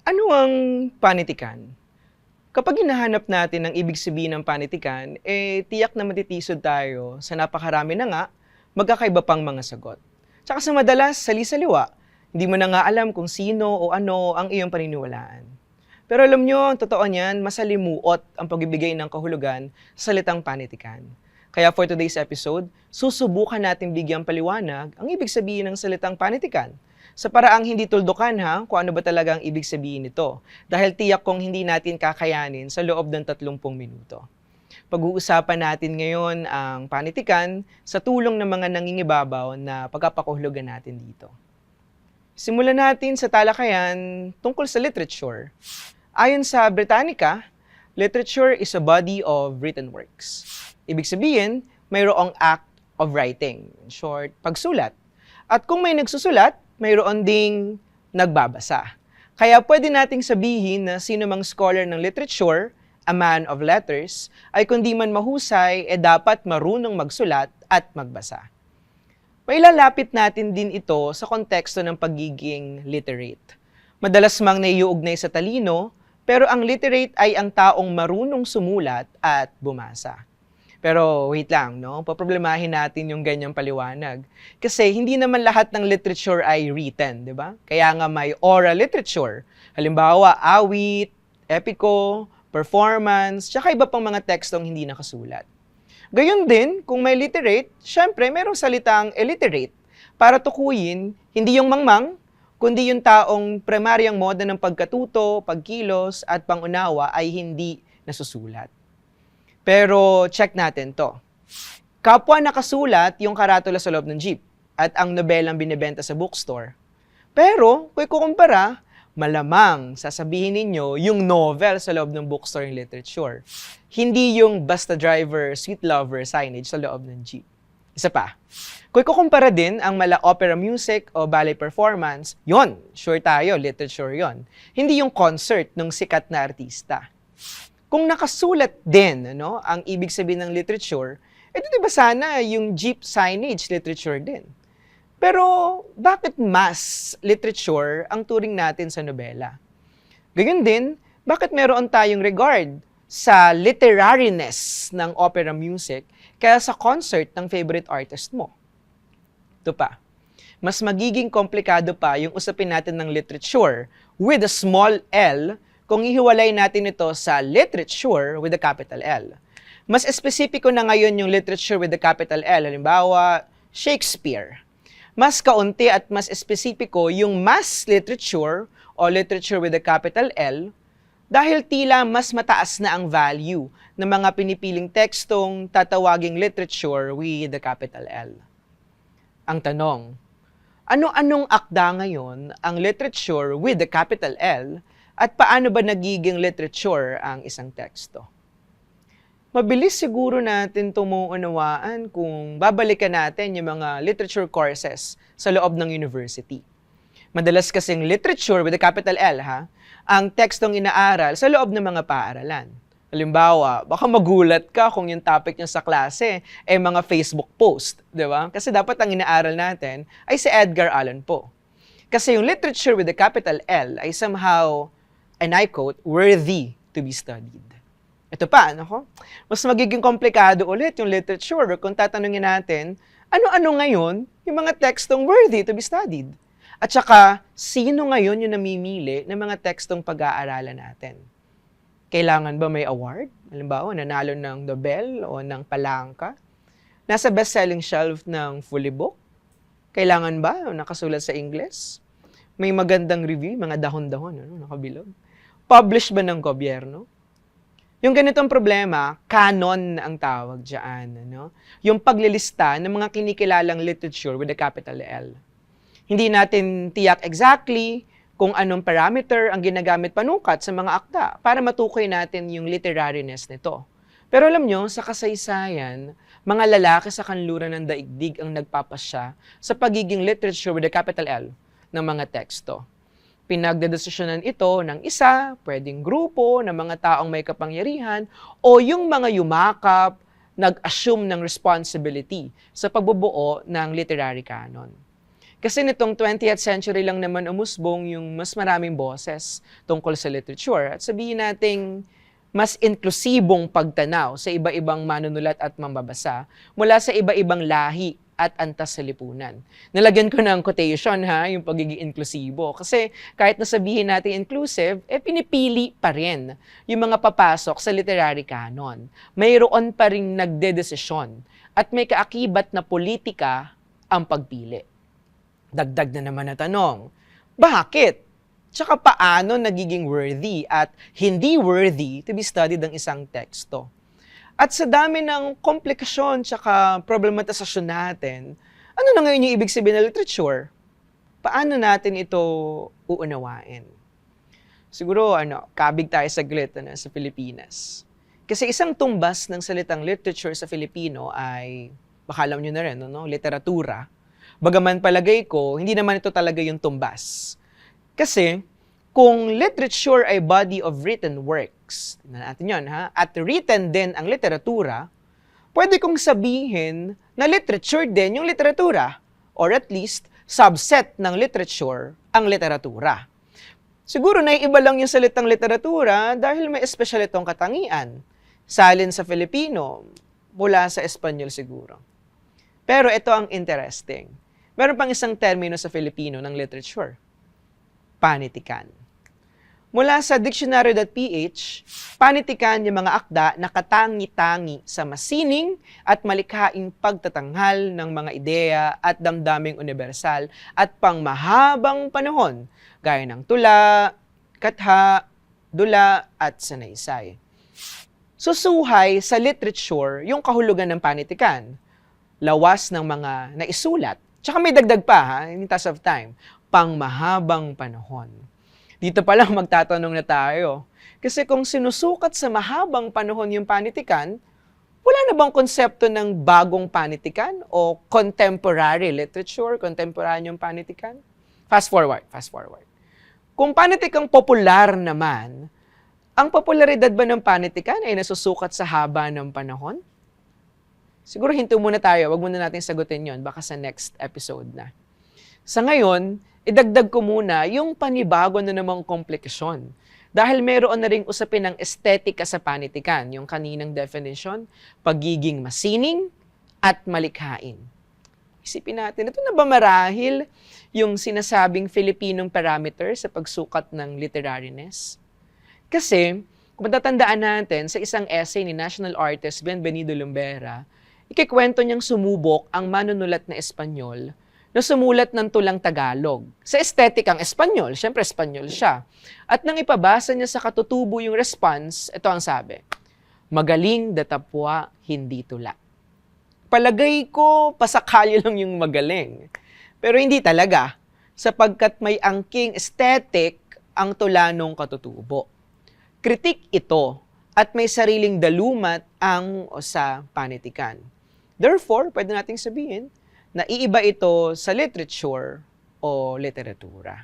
Ano ang panitikan? Kapag hinahanap natin ang ibig sabihin ng panitikan, tiyak na matitisod tayo sa napakarami na nga, magkakaiba pang mga sagot. Tsaka sa madalas, sali-saliwa, hindi mo na nga alam kung sino o ano ang iyong paniniwalaan. Pero alam nyo, ang totoo niyan, masalimuot ang pagbibigay ng kahulugan sa salitang panitikan. Kaya for today's episode, susubukan natin bigyang paliwanag ang ibig sabihin ng salitang panitikan sa paraang hindi tuldukan kung ano ba talaga ang ibig sabihin nito. Dahil tiyak kong hindi natin kakayanin sa loob ng 30 minuto. Pag-uusapan natin ngayon ang panitikan sa tulong ng mga nangingibabaw na pagkapakahulugan natin dito. Simulan natin sa talakayan tungkol sa literature. Ayon sa Britannica, literature is a body of written works. Ibig sabihin, mayroong act of writing. In short, pagsulat. At kung may nagsusulat, mayroon ding nagbabasa. Kaya pwede nating sabihin na sino mang scholar ng literature, a man of letters, ay kundi man mahusay, dapat marunong magsulat at magbasa. Mailalapit natin din ito sa konteksto ng pagiging literate. Madalas mang naiuugnay sa talino, pero ang literate ay ang taong marunong sumulat at bumasa. Pero wait lang, no? Paproblemahin natin yung ganyang paliwanag. Kasi hindi naman lahat ng literature ay written, di ba? Kaya nga may oral literature. Halimbawa, awit, epiko, performance, tsaka iba pang mga tekstong hindi nakasulat. Gayon din, kung may literate, syempre merong salitang illiterate para tukuyin hindi yung mangmang, kundi yung taong primaryang moda ng pagkatuto, pagkilos, at pangunawa ay hindi nasusulat. Pero check natin to. Kapwa nakasulat yung karatula sa loob ng jeep at ang nobelang binibenta sa bookstore. Pero kung ikukumpara, malamang sasabihin ninyo yung novel sa loob ng bookstore yung literature. Hindi yung basta driver, sweet lover signage sa loob ng jeep. Isa pa, kung ikukumpara din ang mala opera music o ballet performance, yon, sure tayo, literature yon. Hindi yung concert ng sikat na artista. Kung nakasulat din ang ibig sabihin ng literature, di ba sana yung jeep signage literature din? Pero bakit mas literature ang turing natin sa nobela? Gayon din, bakit meron tayong regard sa literariness ng opera music kaya sa concert ng favorite artist mo? Ito pa, mas magiging komplikado pa yung usapin natin ng literature with a small L kung ihiwalay natin ito sa literature with a capital L. Mas espesipiko na ngayon yung literature with a capital L. Halimbawa, Shakespeare. Mas kaunti at mas espesipiko yung mass literature o literature with a capital L dahil tila mas mataas na ang value ng mga pinipiling tekstong tatawaging literature with the capital L. Ang tanong, ano-anong akda ngayon ang literature with the capital L at paano ba nagiging literature ang isang teksto? Mabilis siguro natin tumuunawaan kung babalikan natin yung mga literature courses sa loob ng university. Madalas kasing literature with a capital L, ang tekstong inaaral sa loob ng mga paaralan. Halimbawa, baka magulat ka kung yung topic niya sa klase ay mga Facebook post, di ba? Kasi dapat ang inaaral natin ay si Edgar Allan Poe. Kasi yung literature with a capital L ay somehow, and I quote, worthy to be studied. Ito pa, mas magiging komplikado ulit yung literature kung tatanungin natin, ano-ano ngayon yung mga tekstong worthy to be studied? At saka, sino ngayon yung namimili ng mga tekstong pag-aaralan natin? Kailangan ba may award? Halimbawa, nanalo ng Nobel o ng Palangka? Nasa best-selling shelf ng Fully Book? Kailangan ba nakasulat sa Ingles? May magandang review, mga dahon-dahon, nakabilog? Published ba ng gobyerno? Yung ganitong problema, canon ang tawag dyan. Yung paglilista ng mga kinikilalang literature with a capital L. Hindi natin tiyak exactly kung anong parameter ang ginagamit panukat sa mga akda para matukoy natin yung literariness nito. Pero alam nyo, sa kasaysayan, mga lalaki sa kanluran ng daigdig ang nagpapasya sa pagiging literature with a capital L ng mga teksto. Pinagdedesisyonan ito ng isa, pwedeng grupo ng mga taong may kapangyarihan, o yung mga yumakap, nag-assume ng responsibility sa pagbubuo ng literary canon. Kasi nitong 20th century lang naman umusbong yung mas maraming boses tungkol sa literature. At sabihin nating mas inklusibong pagtanaw sa iba-ibang manunulat at mambabasa mula sa iba-ibang lahi at antas sa lipunan. Nalagyan ko ng quotation yung pagiging inklusibo. Kasi kahit nasabihin natin inclusive, pinipili pa rin yung mga papasok sa literary canon. Mayroon pa rin nagdedesisyon at may kaakibat na politika ang pagpili. Dagdag na naman na tanong, bakit? Tsaka paano nagiging worthy at hindi worthy to be studied ang isang teksto? At sa dami ng komplikasyon tsaka problematisasyon natin, ano na ngayon yung ibig sabihin ng literature? Paano natin ito uunawain? Siguro, kabig tayo saglit sa Pilipinas. Kasi isang tumbas ng salitang literature sa Filipino ay, baka alam nyo na rin, literatura. Bagaman palagay ko, hindi naman ito talaga yung tumbas. Kasi, kung literature ay body of written works, tingnan natin yun, at written din ang literatura, pwede kong sabihin na literature din yung literatura, or at least, subset ng literature ang literatura. Siguro naiiba lang yung salitang literatura dahil may espesyal itong katangian. Salin sa Filipino, mula sa Espanyol siguro. Pero ito ang interesting. Meron pang isang termino sa Filipino ng literature. Panitikan. Mula sa dictionary.ph, panitikan yung mga akda na katangi-tangi sa masining at malikhaing pagtatanghal ng mga ideya at damdaming universal at pangmahabang panahon, gaya ng tula, katha, dula, at sanaysay. Susuhay sa literature yung kahulugan ng panitikan, lawas ng mga naisulat, tsaka may dagdag pa, in task of time, pangmahabang panahon. Dito pa lang magtatanong na tayo. Kasi kung sinusukat sa mahabang panahon yung panitikan, wala na bang konsepto ng bagong panitikan o contemporary literature, contemporanyong panitikan? Fast forward. Kung panitikang popular naman, ang popularidad ba ng panitikan ay nasusukat sa haba ng panahon? Siguro hinto muna tayo, wag muna natin sagutin yon, baka sa next episode na. Sa ngayon, idagdag ko muna yung panibago na namang komplikasyon. Dahil meron na ring usapin ng estetika sa panitikan, yung kaninang definition, pagiging masining at malikhain. Isipin natin, ito na ba marahil yung sinasabing Filipinong parameter sa pagsukat ng literariness? Kasi, kung matatandaan natin, sa isang essay ni national artist Benvenido Lumbera, ikikwento niyang sumubok ang manunulat na Espanyol na sumulat ng tulang Tagalog. Sa estetikang Espanyol, syempre Espanyol siya. At nang ipabasa niya sa katutubo yung response, ito ang sabi, magaling datapwa, hindi tula. Palagay ko, pasakalyo lang yung magaling. Pero hindi talaga, sapagkat may angking aesthetic ang tula nung katutubo. Kritik ito at may sariling dalumat ang o sa panitikan. Therefore, pwede nating sabihin na iiba ito sa literature o literatura.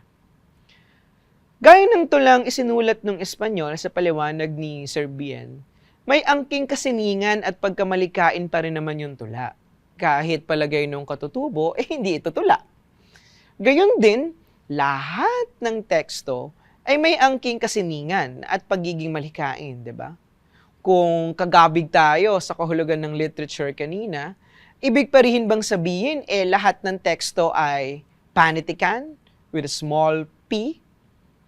Gaya ng tulang isinulat ng Espanyol sa paliwanag ni Sir Bien, may angking kasiningan at pagkamalikain pa rin naman yung tula. Kahit palagay nung katutubo, hindi ito tula. Gayon din, lahat ng teksto ay may angking kasiningan at pagiging malikain, di ba? Kung kagabig tayo sa kahulugan ng literature kanina, ibig pa rin bang sabihin, lahat ng teksto ay panitikan with a small p?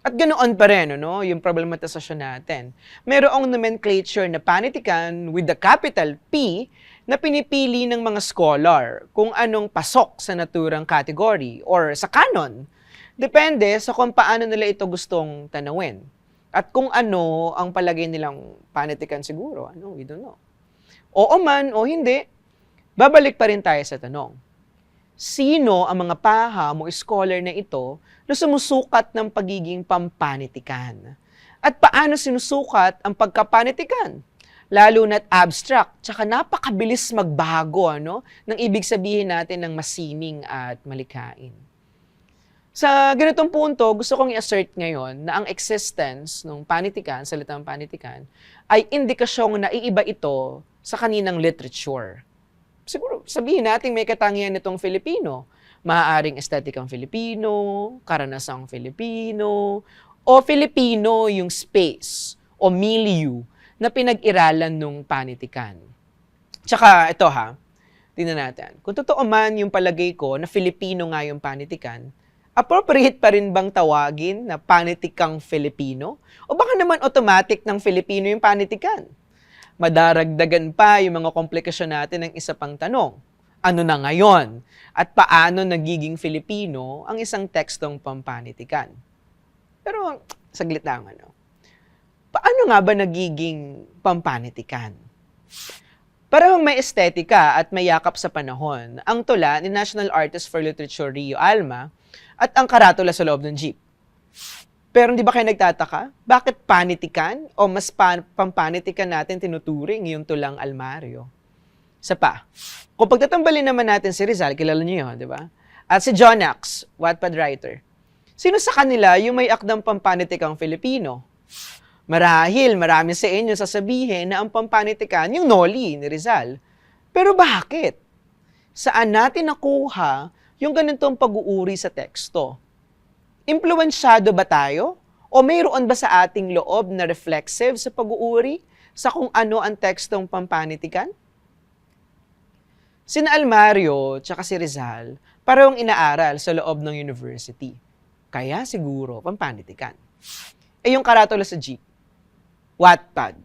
At ganoon pa rin, yung problematisasyon natin. Merong nomenclature na panitikan with the capital P na pinipili ng mga scholar kung anong pasok sa naturang category or sa canon. Depende sa kung paano nila ito gustong tanawin. At kung ano ang palagay nilang panitikan siguro, we don't know. Oo man o hindi, babalik pa rin tayo sa tanong. Sino ang mga paham o scholar na ito na sumusukat ng pagiging pampanitikan? At paano sinusukat ang pagkapanitikan? Lalo na't abstract, tsaka napakabilis magbago ng ibig sabihin natin ng masining at malikain. Sa ganitong punto, gusto kong i-assert ngayon na ang existence ng panitikan, salitang panitikan, ay indikasyong na iiba ito sa kaninang literature. Siguro sabihin natin may katangian nitong Filipino. Maaaring estetikang Filipino, karanasang Filipino, o Filipino yung space o milieu na pinag-iralan nung panitikan. Tsaka ito ha, tingnan natin. Kung totoo man yung palagay ko na Filipino nga yung panitikan, appropriate pa rin bang tawagin na panitikang Filipino? O baka naman automatic ng Filipino yung panitikan? Madaragdagan pa yung mga komplikasyon natin ng isa pang tanong. Ano na ngayon? At paano nagiging Filipino ang isang tekstong pampanitikan? Pero, saglit lang paano nga ba nagiging pampanitikan? Parang may estetika at may yakap sa panahon ang tula ni National Artist for Literature Rio Alma at ang karatula sa loob ng jeep. Pero hindi ba kayo nagtataka? Bakit panitikan o mas pampanitikan natin tinuturing yung tulang almaryo? Isa pa, kung pagtatambalin naman natin si Rizal, kilala niyo yun, di ba? At si John Knox, Wattpad writer. Sino sa kanila yung may akdang pampanitikang Filipino? Marahil marami sa inyo sasabihin na ang pampanitikan yung Noli ni Rizal. Pero bakit? Saan natin nakuha yung ganitong pag-uuri sa teksto? Impluwensyado ba tayo? O mayroon ba sa ating loob na reflexive sa pag-uuri sa kung ano ang tekstong pampanitikan? Sina Almario tsaka si Rizal parehong inaaral sa loob ng university. Kaya siguro pampanitikan. Yung karatula sa jeep, Wattpad,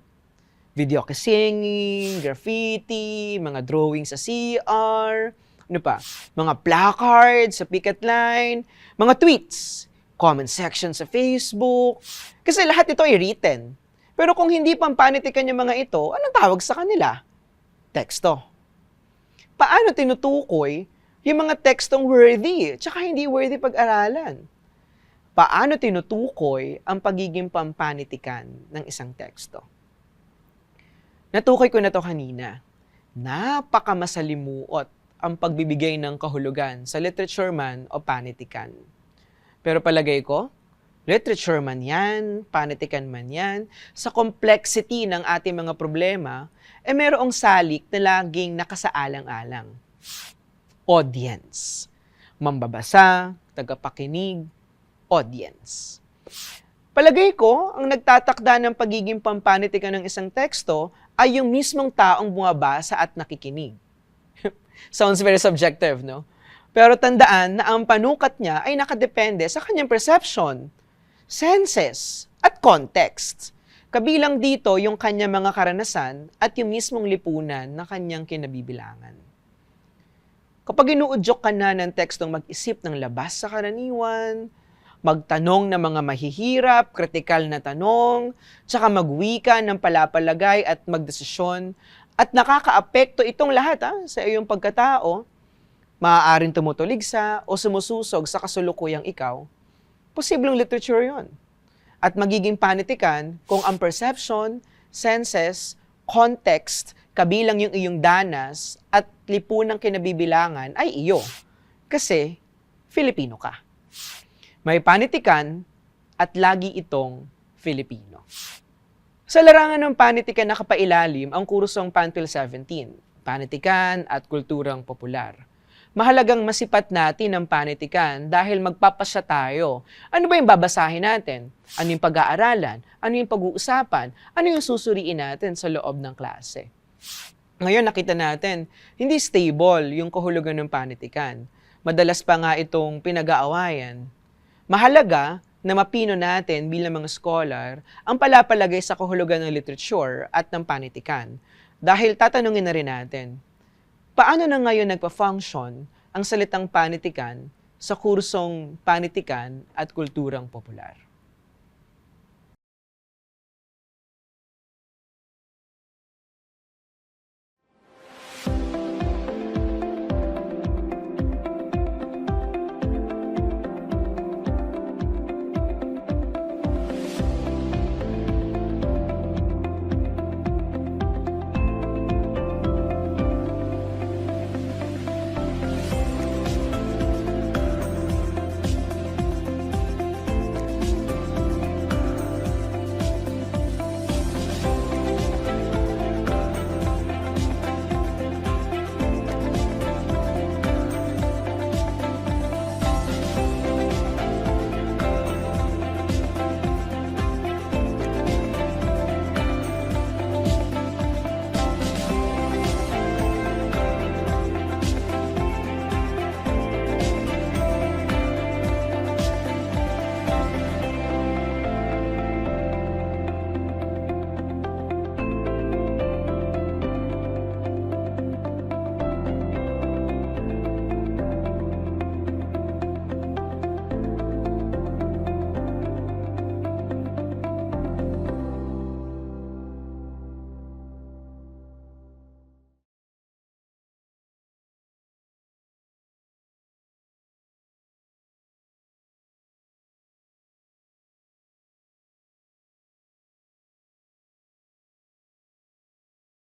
video singing, graffiti, mga drawing sa CR, ano pa, mga placards sa picket line, mga tweets, comment section sa Facebook. Kasi lahat ito ay written. Pero kung hindi pampanitikan yung mga ito, anong tawag sa kanila? Teksto. Paano tinutukoy yung mga tekstong worthy tsaka hindi worthy pag-aralan? Paano tinutukoy ang pagiging pampanitikan ng isang teksto? Natukoy ko na to kanina. Napakamasalimuot ang pagbibigay ng kahulugan sa literature man o panitikan. Pero palagay ko, literature man yan, panitikan man yan, sa complexity ng ating mga problema, mayroong salik na laging nakasaalang-alang. Audience. Mambabasa, tagapakinig, audience. Palagay ko, ang nagtatakda ng pagiging pampanitikan ng isang teksto ay yung mismong taong bumabasa at nakikinig. Sounds very subjective, no? Pero tandaan na ang panukat niya ay nakadepende sa kanyang perception, senses, at context. Kabilang dito yung kanyang mga karanasan at yung mismong lipunan na kanyang kinabibilangan. Kapag inuudyok ka na ng tekstong mag-isip ng labas sa karaniwan, magtanong ng mga mahihirap, kritikal na tanong, tsaka magwika ng palapalagay at magdesisyon, at nakakaapekto itong lahat sa iyong pagkatao, maaaring tumutuligsa o sumususog sa kasulukuyang ikaw, posibleng literature yon. At magiging panitikan kung ang perception, senses, context, kabilang yung iyong danas at lipunang kinabibilangan ay iyo. Kasi, Filipino ka. May panitikan at lagi itong Filipino. Sa larangan ng panitikan na kapailalim ang kursong Pantil 17, Panitikan at Kulturang Popular. Mahalagang masipat natin ang panitikan dahil magpapasya tayo. Ano ba yung babasahin natin? Ano yung pag-aaralan? Ano yung pag-uusapan? Ano yung susuriin natin sa loob ng klase? Ngayon nakita natin, hindi stable yung kahulugan ng panitikan. Madalas pa nga itong pinag-aawayan. Mahalaga na mapino natin bilang mga scholar ang palapalagay sa kahulugan ng literature at ng panitikan. Dahil tatanungin na rin natin, paano na ngayon nagpa-function ang salitang panitikan sa kursong Panitikan at Kulturang Popular?